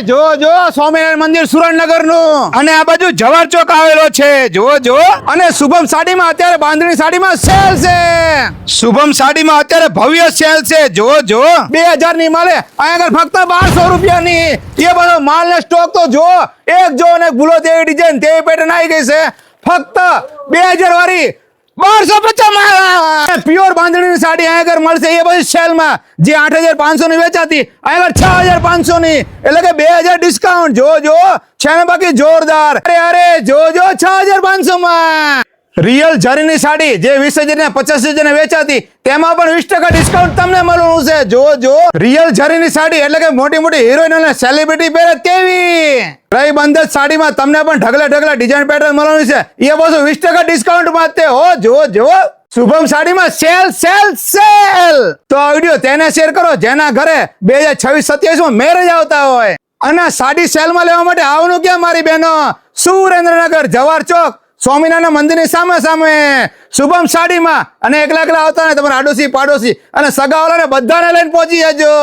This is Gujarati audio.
જો જો સ્વામિનારાયણ મંદિર સુરેન્દ્રનગર નું અને આ બાજુ જવાહર ચોક આવેલો છે જો અને શુભમ સાડીમાં અત્યારે બાંધણી સાડીમાં સેલ છે શુભમ સાડીમાં અત્યારે ભવ્ય સેલ છે જો 2000 ની મળે અહીંયા આગળ ફક્ત 1200 રૂપિયાની એ બધો માલ ને સ્ટોક તો જો એક જો અને ભૂલો તેવી ડિઝાઇન તેવી પેટર્ન આવી ગઈ છે ફક્ત 2000 વાળી 1250 પ્યોર બાંધણીની સાડી અહીંયા આગળ મળશે એ બધી સેલમાં જે 8500 ની વેચાતી અહીંયા આગળ 6500 ની એટલે કે 2000 ડિસ્કાઉન્ટ જો છે ને બાકી જોરદાર અરે જો 6500 માં રિયલ જરીની સાડી જે 20000 ને 85000 ને વેચાતી તેમાં પણ 20% ડિસ્કાઉન્ટ તમને મળવાનું છે જો રિયલ જરીની સાડી એટલે કે મોટી મોટી હિરોઈન અને સેલિબ્રિટી પહેરે તેવી રહી બંધ સાડીમાં તમને પણ ઢગલા ડિઝાઇન પેટર્ન મળવાની છે એ બધું 20% ડિસ્કાઉન્ટ માં તે હો જો શુભમ સાડીમાં સેલ તો આ વિડિયો તેને શેર કરો જેના ઘરે 2026-27 માં મેરેજ આવતા હોય અને સાડી સેલમાં લેવા માટે આવવાનું ક્યાં મારી બહેનો સુરેન્દ્રનગર જવાહર ચોક સ્વામિનારાયણ મંદિરની સામે શુભમ સાડીમાં અને એકલા આવતા ને તમારા આડોશી પાડોશી અને સગાવાળાને બધાને લઈને પહોંચી જજો।